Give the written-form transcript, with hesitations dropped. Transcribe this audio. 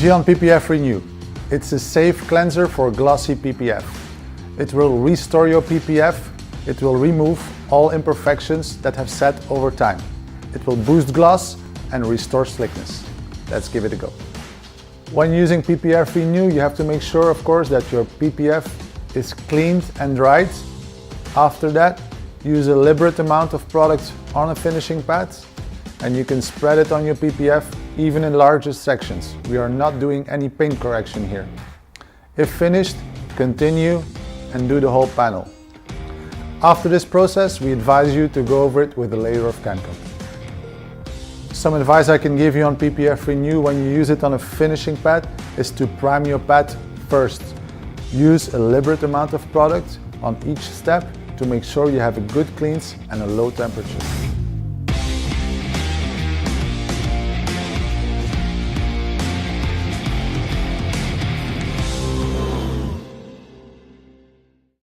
GYEON PPF Renew. It's a safe cleanser for glossy PPF. It will restore your PPF. It will remove all imperfections that have set over time. It will boost gloss and restore slickness. Let's give it a go. When using PPF Renew, you have to make sure, of course, that your PPF is cleaned and dried. After that, use a liberal amount of product on a finishing pad, and you can spread it on your PPF even in larger sections. We are not doing any paint correction here. If finished, continue and do the whole panel. After this process, we advise you to go over it with a layer of can coat. Some advice I can give you on PPF Renew when you use it on a finishing pad is to prime your pad first. Use a liberal amount of product on each step to make sure you have a good cleanse and a low temperature.